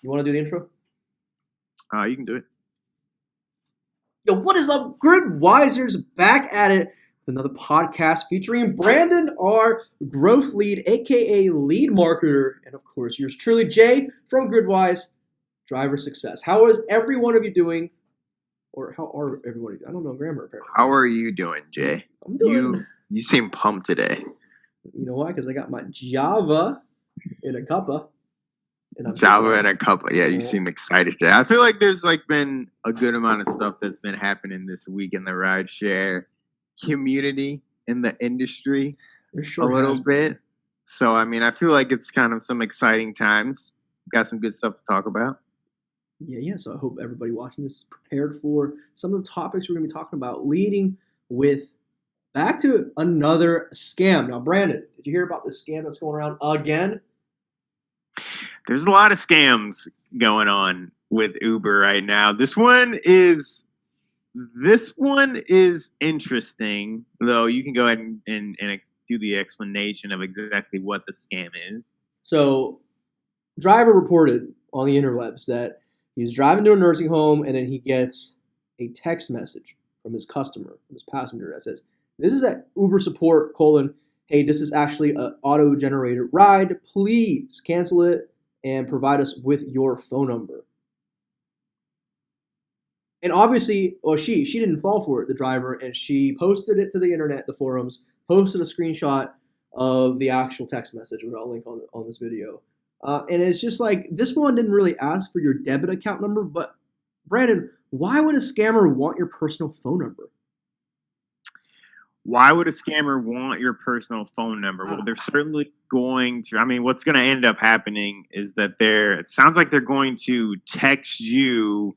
You want to do the intro? You can do it. Yo, what is up, Gridwisers? Back at it with another podcast featuring Brandon, our growth lead, aka lead marketer, and of course, yours truly, Jay from Gridwise Driver Success. How is every one of you doing? Or how are everyone of you? I don't know grammar apparently. How are you doing, Jay? I'm doing. You seem pumped today. You know why? Because I got my Java in a cuppa. Java and a couple. Yeah, you seem excited today. I feel like there's been a good amount of stuff that's been happening this week in the rideshare community, in the industry, a little bit. So, I feel like it's kind of some exciting times. Got some good stuff to talk about. Yeah. So I hope everybody watching this is prepared for some of the topics we're going to be talking about, leading with back to another scam. Now, Brandon, did you hear about this scam that's going around again? There's a lot of scams going on with Uber right now. This one is interesting, though. You can go ahead and do the explanation of exactly what the scam is. So, driver reported on the interwebs that he's driving to a nursing home and then he gets a text message from his customer, from his passenger, that says, "This is at Uber support, hey, this is actually an auto-generated ride. Please cancel it and provide us with your phone number." And obviously, she didn't fall for it, the driver, and she posted it to the internet, the forums, posted a screenshot of the actual text message, which I'll link on this video. And it's just like, this one didn't really ask for your debit account number, but Brandon, why would a scammer want your personal phone number? Why would a scammer want your personal phone number? Well, they're certainly going to. What's going to end up happening is that it sounds like they're going to text you.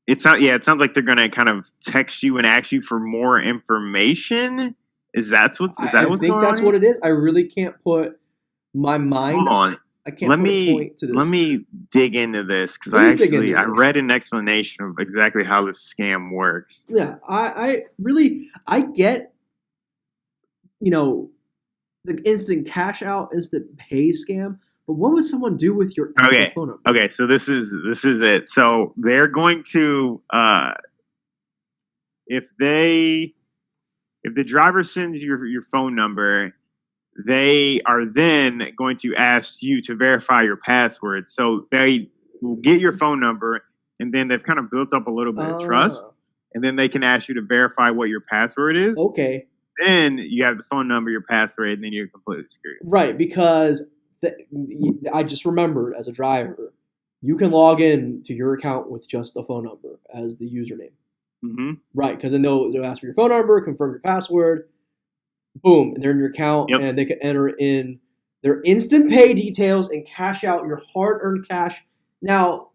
It sounds like they're going to kind of text you and ask you for more information. I think that's what it is. I really can't put my mind. Hold on. I can't let me dig into this because I read an explanation of exactly how this scam works. Yeah, I get, the instant cash out, instant pay scam, but what would someone do with your actual phone number? Okay, so this is it. So they're going to if the driver sends your phone number, they are then going to ask you to verify your password. So they will get your phone number, and then they've kind of built up a little bit of trust, and then they can ask you to verify what your password is. Okay. Then you have the phone number, your password, and then you're completely screwed. Right, because I just remembered, as a driver, you can log in to your account with just a phone number as the username. Mm-hmm. Right, because then they'll ask for your phone number, confirm your password, boom, and they're in your account, and they can enter in their instant pay details and cash out your hard-earned cash. Now,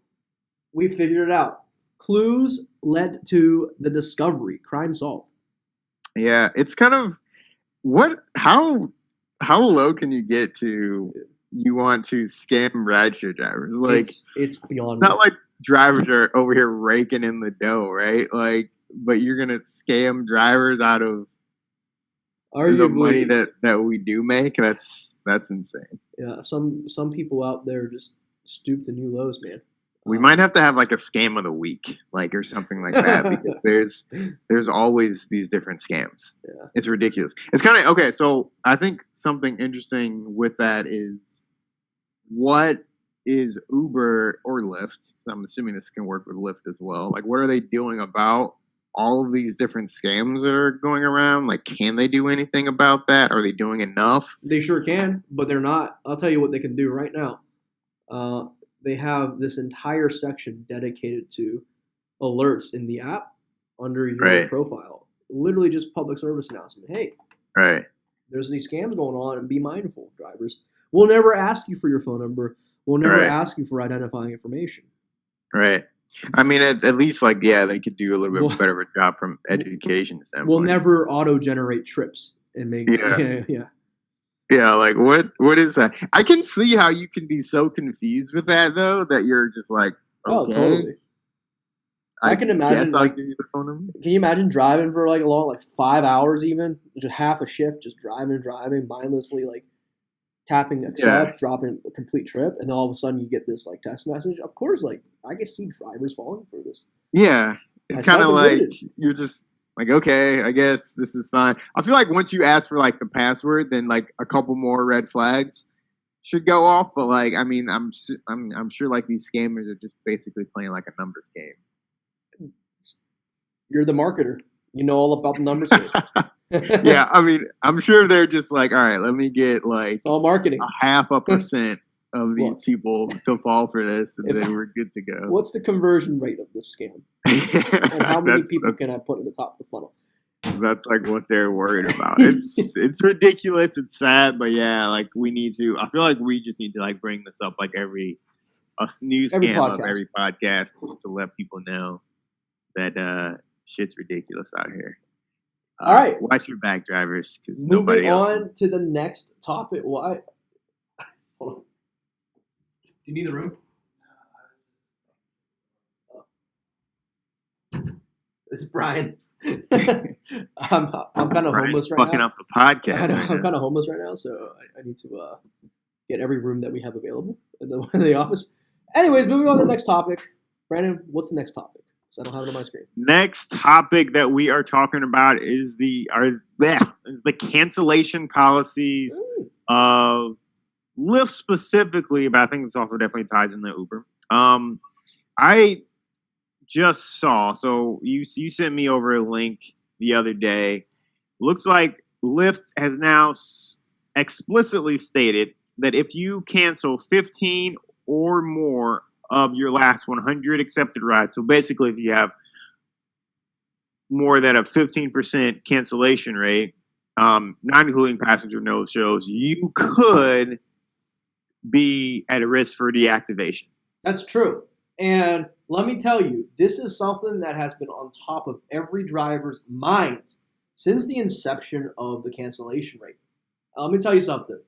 we figured it out. Clues led to the discovery. Crime solved. Yeah, it's kind of how low can you get to you want to scam rideshare drivers? It's beyond. Not like drivers are over here raking in the dough, right? But you're gonna scam drivers out of the money that we do make. That's insane. Yeah, some people out there just stoop to new lows, man. We might have to have a scam of the week, or something like that, because there's always these different scams. Yeah. It's ridiculous. It's kind of okay. So I think something interesting with that is, what is Uber or Lyft? I'm assuming this can work with Lyft as well. What are they doing about all of these different scams that are going around? Can they do anything about that? Are they doing enough? They sure can, but they're not. I'll tell you what they can do right now. They have this entire section dedicated to alerts in the app under your profile. Literally just public service announcement. Hey, there's these scams going on, and be mindful, drivers. We'll never ask you for your phone number. We'll never ask you for identifying information. Right. At least, they could do a little bit better of a job from education standpoint. We'll never auto-generate trips and make Yeah, what is that? I can see how you can be so confused with that, though, that you're just okay. Oh, totally. I can imagine. I'll give you the phone number. Can you imagine driving for a long, 5 hours even, just half a shift, just driving mindlessly, tapping accept, dropping a complete trip, and then all of a sudden you get this like text message. Of course, like I can see drivers falling for this. Yeah, it's kind of like you're just like, okay, I guess this is fine. I feel like once you ask for like the password, then like a couple more red flags should go off. But like, I mean, I'm sure like these scammers are just basically playing like a numbers game. You're the marketer. You know all about the numbers game. Yeah, I mean, I'm sure they're just like, all right, let me get like it's all marketing. 0.5% of these people to fall for this, and then we're good to go. What's the conversion rate of this scam? And how many people can I put at the top of the funnel? That's like what they're worried about. It's ridiculous. It's sad, but yeah, like we need to. I feel like we just need to like bring this up like every new scam of every podcast just to let people know that shit's ridiculous out here. All right, watch your back, drivers. Moving on to the next topic. Why? Hold on. Do you need the room? It's Brian. I'm kind of homeless right now. Fucking up the podcast. I'm kind of homeless right now, so I need to get every room that we have available in the office. Anyways, moving on to the next topic. Brandon, what's the next topic? I don't have it on my screen. Next topic that we are talking about is the cancellation policies of Lyft specifically, but I think this also definitely ties into Uber. I just saw, so you sent me over a link the other day. Looks like Lyft has now explicitly stated that if you cancel 15 or more of your last 100 accepted rides. So basically, if you have more than a 15% cancellation rate, not including passenger no-shows, you could be at a risk for deactivation. That's true. And let me tell you, this is something that has been on top of every driver's minds since the inception of the cancellation rate. Let me tell you something.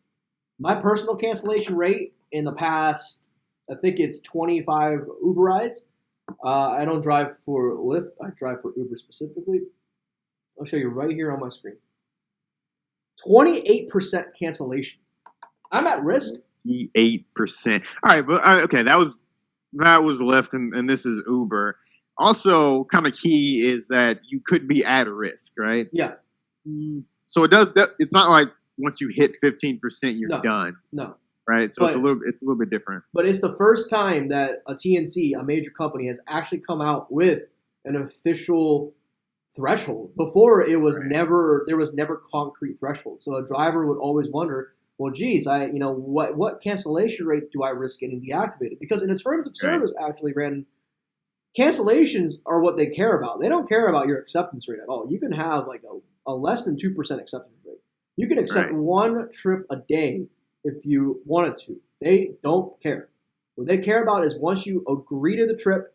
My personal cancellation rate in the past, I think it's 25 Uber rides. I don't drive for Lyft. I drive for Uber specifically. I'll show you right here on my screen. 28% cancellation. I'm at risk. 8%. All right, but okay, that was Lyft, and this is Uber. Also, kind of key is that you could be at risk, right? Yeah. So it's not like once you hit 15%, you're done. No. Right, so it's a little bit different. But it's the first time that a TNC, a major company, has actually come out with an official threshold. Before there was never concrete threshold. So a driver would always wonder, well, geez, what cancellation rate do I risk getting deactivated? Because in the terms of service, actually, Brandon, cancellations are what they care about. They don't care about your acceptance rate at all. You can have like a less than 2% acceptance rate. You can accept one trip a day if you wanted to. They don't care. What they care about is once you agree to the trip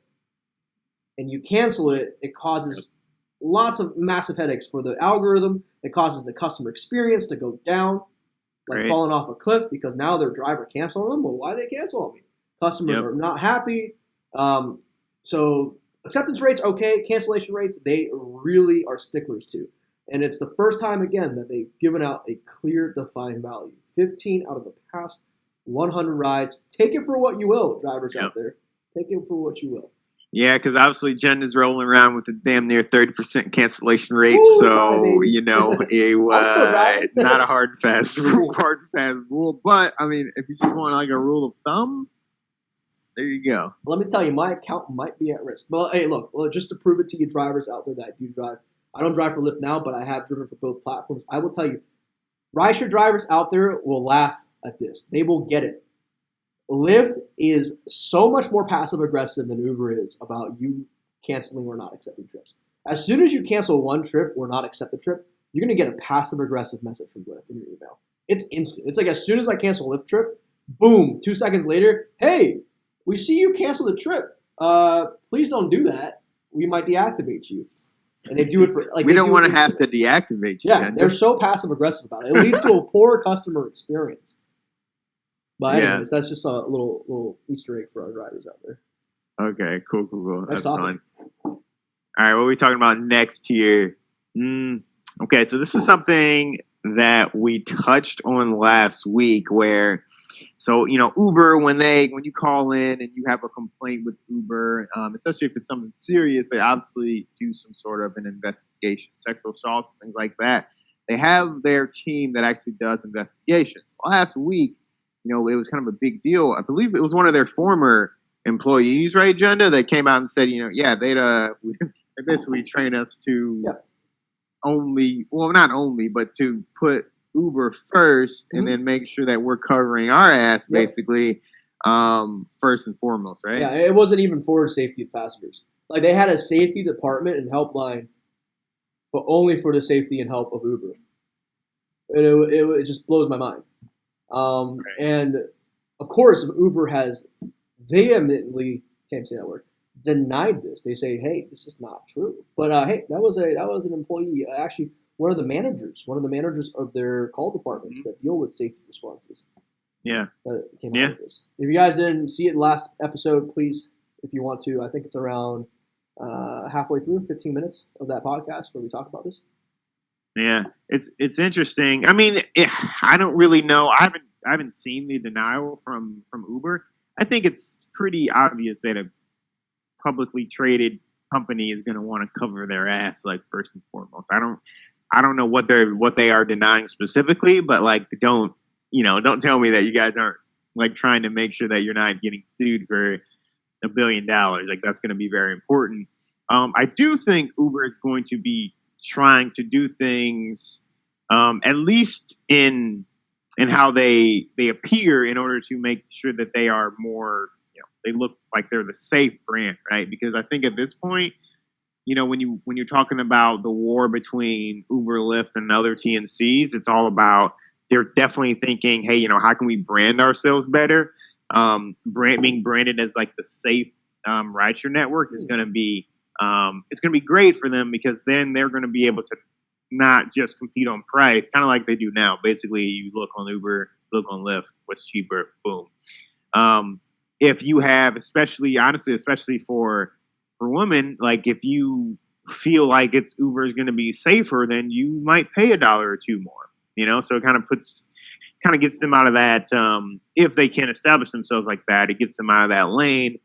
and you cancel it, it causes lots of massive headaches for the algorithm. It causes the customer experience to go down, like falling off a cliff because now their driver canceled them. Well, why they cancel on me? Customers are not happy. So acceptance rates, okay. Cancellation rates, they really are sticklers to. And it's the first time, again, that they've given out a clear, defined value. 15 out of the past 100 rides. Take it for what you will, drivers out there. Take it for what you will. Yeah, because obviously Jen is rolling around with a damn near 30% cancellation rate. Ooh, so, it was not a hard fast rule. But, I mean, if you just want like a rule of thumb, there you go. Let me tell you, my account might be at risk. But, hey, look, just to prove it to you drivers out there that do drive. I don't drive for Lyft now, but I have driven for both platforms. I will tell you, rideshare drivers out there will laugh at this. They will get it. Lyft is so much more passive-aggressive than Uber is about you canceling or not accepting trips. As soon as you cancel one trip or not accept a trip, you're going to get a passive-aggressive message from Lyft in your email. It's instant. It's like as soon as I cancel a Lyft trip, boom, 2 seconds later, hey, we see you canceled the trip. Please don't do that. We might deactivate you. And they do it for like we don't want to have to deactivate you. Yeah, they're so passive aggressive about it. It leads to a poor customer experience. But anyways, that's just a little Easter egg for our drivers out there. Okay, cool. That's fine. All right, what are we talking about next here? Okay, so this is something that we touched on last week where, so, Uber, when you call in and you have a complaint with Uber, especially if it's something serious, they obviously do some sort of an investigation, sexual assaults, things like that. They have their team that actually does investigations. Last week, it was kind of a big deal. I believe it was one of their former employees, right, Jenda, that came out and said, they basically train us to not only, but to put Uber first and then make sure that we're covering our ass, basically, first and foremost, right? Yeah, it wasn't even for safety of passengers. Like, they had a safety department and helpline, but only for the safety and help of Uber. And it just blows my mind. And, of course, Uber has vehemently, can't say that word, denied this. They say, hey, this is not true. But, hey, that was an employee, actually, one of the managers of their call departments that deal with safety responses. Yeah. Came out with this. If you guys didn't see it last episode, please, if you want to, I think it's around halfway through, 15 minutes of that podcast where we talk about this. Yeah, it's interesting. I mean, I don't really know. I haven't seen the denial from Uber. I think it's pretty obvious that a publicly traded company is going to want to cover their ass, like, first and foremost. I don't know what they are denying specifically, but, like, don't tell me that you guys aren't, like, trying to make sure that you're not getting sued for $1 billion. Like, that's going to be very important. I do think Uber is going to be trying to do things, at least in how they appear, in order to make sure that they are more, they look like they're the safe brand, right? Because I think at this point, when you're talking about the war between Uber, Lyft, and other TNCs, it's all about, they're definitely thinking, hey, how can we brand ourselves better? Being branded as, like, the safe rideshare network is going to be it's going to be great for them, because then they're going to be able to not just compete on price, kind of like they do now. Basically, you look on Uber, look on Lyft, what's cheaper, boom. If you have, especially for women, like, if you feel like Uber is going to be safer, then you might pay $1 or $2 more. So it kind of gets them out of that. If they can establish themselves like that, it gets them out of that lane.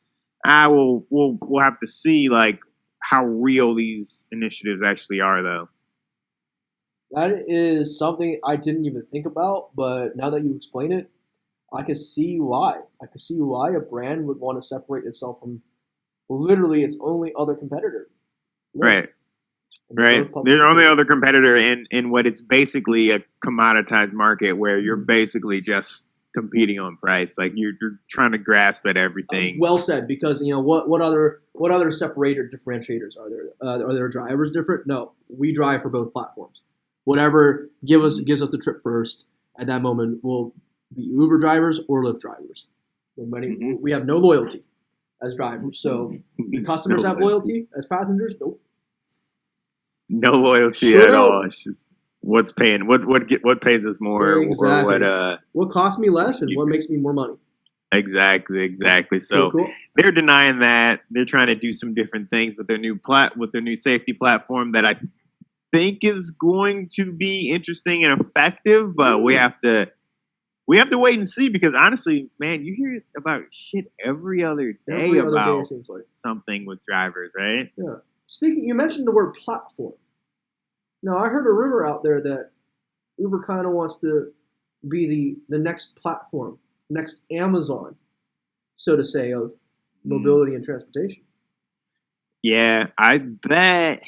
We'll have to see, like, how real these initiatives actually are, though. That is something I didn't even think about, but now that you explain it, I can see why. I can see why a brand would want to separate itself from literally its only other competitor. Right. Right. There's only other competitor in what it's basically a commoditized market, where you're basically just competing on price. Like, you're trying to grasp at everything. Well said, because what other separator differentiators are there? Are there drivers different? No, we drive for both platforms. Whatever gives us the trip first at that moment will be Uber drivers or Lyft drivers. We have no loyalty as drivers, so the customers have loyalty as passengers. Nope. No loyalty at all. It's just what's paying, what pays us more, exactly. Or what costs me less and what makes me more money. Exactly. So cool. They're denying that. They're trying to do some different things with their new safety platform that I think is going to be interesting and effective, but we have to wait and see, because honestly, man, you hear about shit every other day about something with drivers, right? Yeah. Speaking, you mentioned the word platform. Now, I heard a rumor out there that Uber kind of wants to be the next platform, next Amazon, so to say, of mobility and transportation. Yeah, I bet.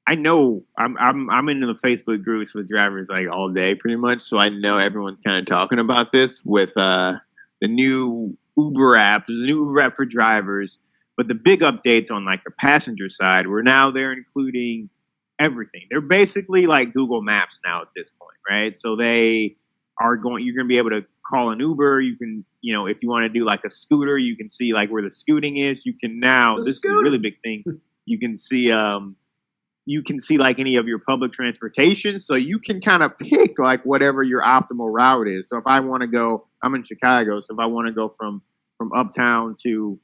I know I'm into the Facebook groups with drivers, like, all day pretty much, so I know everyone's kind of talking about this with the new Uber app. There's a new Uber app for drivers, but the big updates on, like, the passenger side, where now they're including everything. They're basically like Google Maps now at this point, right? So you're going to be able to call an Uber. You can, if you want to do, like, a scooter, you can see, like, where the scooting is. You can now, this is a really big thing. You can see like any of your public transportation. So you can kind of pick, like, whatever your optimal route is. So if I want to go, I'm in Chicago. So if I want to go from uptown to,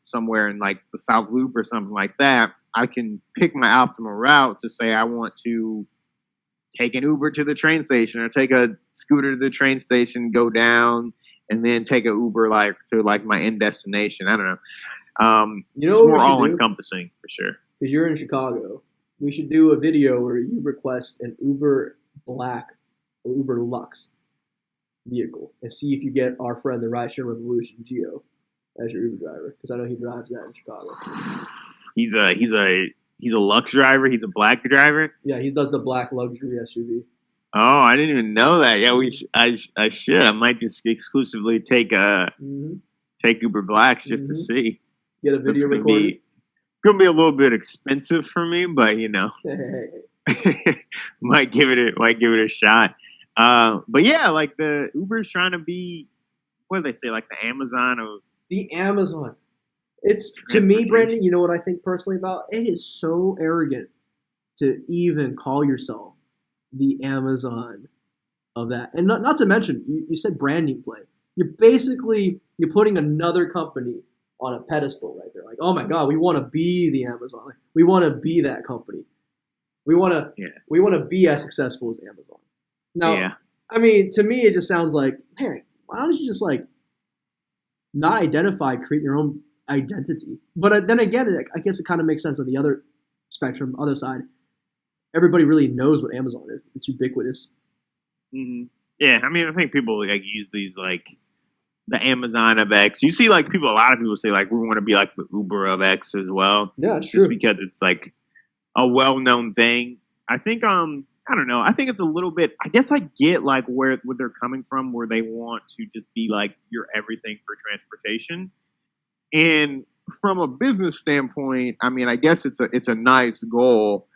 somewhere in, like, the South Loop or something like that, I can pick my optimal route to say I want to take an Uber to the train station or take a scooter to the train station, go down, and then take an Uber like to like my end destination. I don't know. It's more all encompassing for sure. Because you're in Chicago, we should do a video where you request an Uber Black or Uber Lux vehicle and see if you get our friend the rideshare revolution Gio as your Uber driver, because I know he drives that in Chicago. He's a Lux driver. He's a black driver. Yeah, he does the black luxury SUV. Oh, I didn't even know that. Yeah, I should. I might just exclusively take take Uber Blacks just to see. Get a video recorded. Gonna be a little bit expensive for me, but you know, might give it a shot. But yeah, like the Uber's trying to be, what do they say, like the Amazon of the Amazon. It's, to me, Brandon, you know what I think personally about it? It is so arrogant to even call yourself the Amazon of that. And not to mention, you said branding play. You're putting another company on a pedestal right there. Like, oh my God, we want to be the Amazon. Like, we want to be that company. We want to be as successful as Amazon. Now, I mean, to me, it just sounds like, hey, why don't you just like not identify, create your own identity? But then again, I guess it kind of makes sense on the other spectrum, other side. Everybody really knows what Amazon is. It's ubiquitous. Mm-hmm. Yeah, I mean, I think people like use these like the Amazon of X. You see, like a lot of people say like we want to be like the Uber of X as well. Yeah, it's true. Because it's like a well-known thing. I think I don't know. I think it's a little bit. I guess I get like where they're coming from, where they want to just be like your everything for transportation. And from a business standpoint, I mean, I guess it's a nice goal.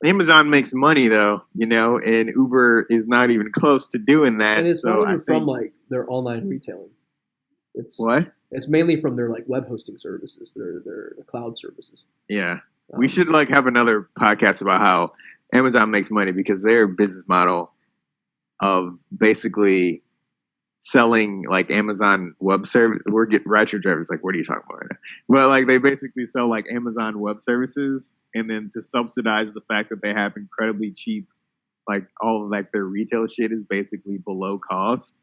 Amazon makes money though, you know, and Uber is not even close to doing that. And it's not even from like their online retailing. It's what? It's mainly from their like web hosting services, their cloud services. Yeah, we should like have another podcast about how Amazon makes money, because their business model of basically selling like Amazon web service. We're getting rideshare drivers like, what are you talking about right now? But like they basically sell like Amazon web services, and then to subsidize the fact that they have incredibly cheap, like all of like their retail shit is basically below cost.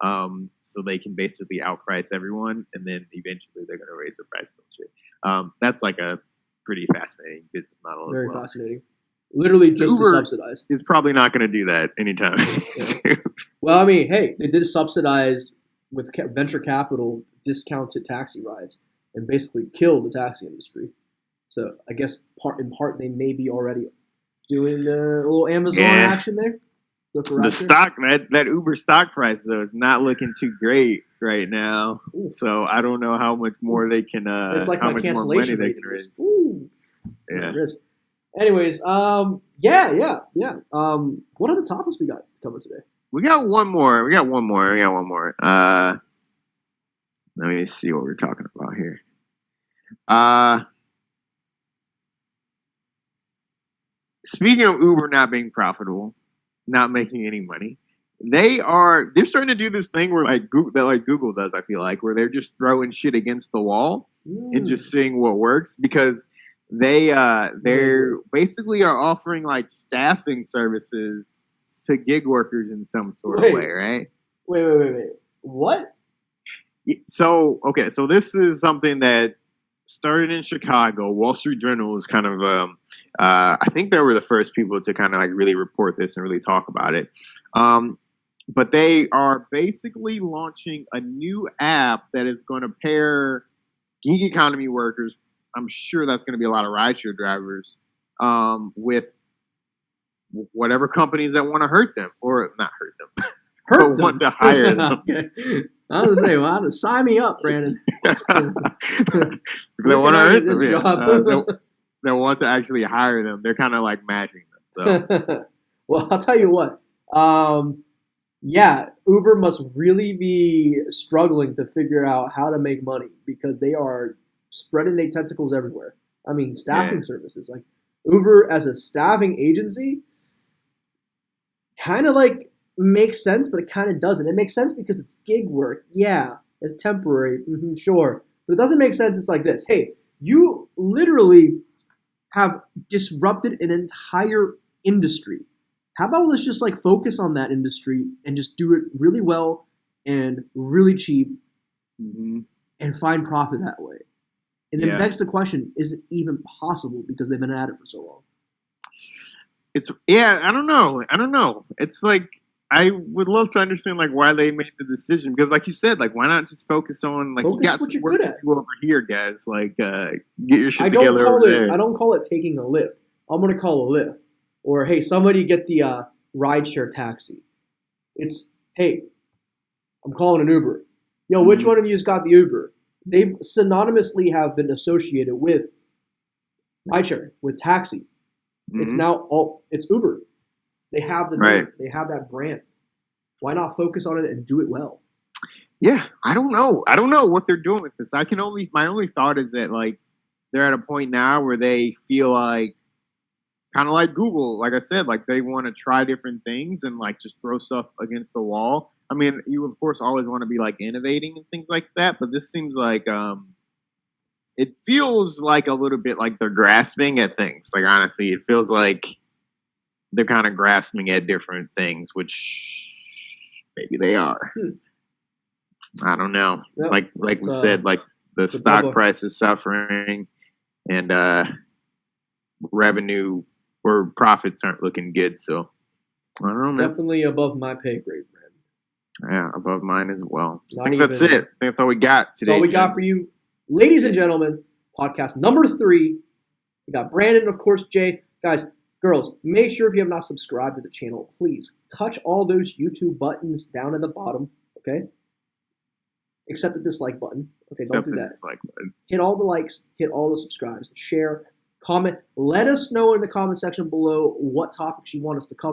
So they can basically outprice everyone, and then eventually they're going to raise the price of shit. That's like a pretty fascinating business model. Very fascinating. Literally just Uber to subsidize. Is probably not going to do that anytime soon. Well, I mean, hey, they did subsidize with venture capital discounted taxi rides and basically kill the taxi industry. So I guess in part they may be already doing a little Amazon action there. The stock, that Uber stock price though is not looking too great right now. Oof. So I don't know how much more they can. It's like how my much cancellation more money they can raise. Yeah. Anyways, yeah. What other topics we got covered today? We got one more. Let me see what we're talking about here. Speaking of Uber not being profitable, not making any money, they're starting to do this thing where like Google does, I feel like, where they're just throwing shit against the wall and just seeing what works, because they're basically are offering like staffing services to gig workers in some sort of way, right? Wait. What? So this is something that started in Chicago. Wall Street Journal is kind of, I think they were the first people to kind of like really report this and really talk about it. But they are basically launching a new app that is going to pair gig economy workers, I'm sure that's going to be a lot of rideshare drivers, with whatever companies that want to hurt them, or not hurt them, but want to hire them. Okay. I was going to say, sign me up, Brandon. They want to hurt them. They want to actually hire them. They're kind of like matching them. So. Well, I'll tell you what. Uber must really be struggling to figure out how to make money, because they are spreading their tentacles everywhere. I mean, staffing services. Like Uber as a staffing agency kind of like makes sense, but it kind of doesn't. It makes sense because it's gig work. Yeah, it's temporary. Sure. But it doesn't make sense. It's like this. Hey, you literally have disrupted an entire industry How about let's just like focus on that industry and just do it really well and really cheap and find profit that way. And it begs the question, is it even possible because they've been at it for so long? I don't know. It's like I would love to understand like why they made the decision because like you said, like why not just focus on like you got some work to do over here, guys. Like get your shit together over there. I don't call it taking a lift. I'm gonna call a lift. Or hey, somebody get the rideshare taxi. It's hey, I'm calling an Uber. Yo, which one of you's got the Uber? They've synonymously have been associated with rideshare, with taxi. It's now it's Uber. They have the name, they have that brand. Why not focus on it and do it well? Yeah, I don't know what they're doing with this. My only thought is that like they're at a point now where they feel like kind of like Google, like I said, like they want to try different things and like just throw stuff against the wall. I mean, you of course always want to be like innovating and things like that, but this seems like it feels like a little bit like they're grasping at things. Like honestly, it feels like they're kind of grasping at different things, which maybe they are. I don't know. Yep. Like we said, like the stock price is suffering and revenue or profits aren't looking good. So I don't know. Definitely above my pay grade, Brandon. Yeah, above mine as well. I think that's it. I think that's all we got today. That's all we got for you. Ladies and gentlemen, podcast number 3. We got Brandon, of course, Jay. Guys, girls, make sure if you have not subscribed to the channel, please touch all those YouTube buttons down at the bottom, okay? Except the dislike button. Okay, don't do that. Hit all the likes, hit all the subscribes, share, comment. Let us know in the comment section below what topics you want us to cover.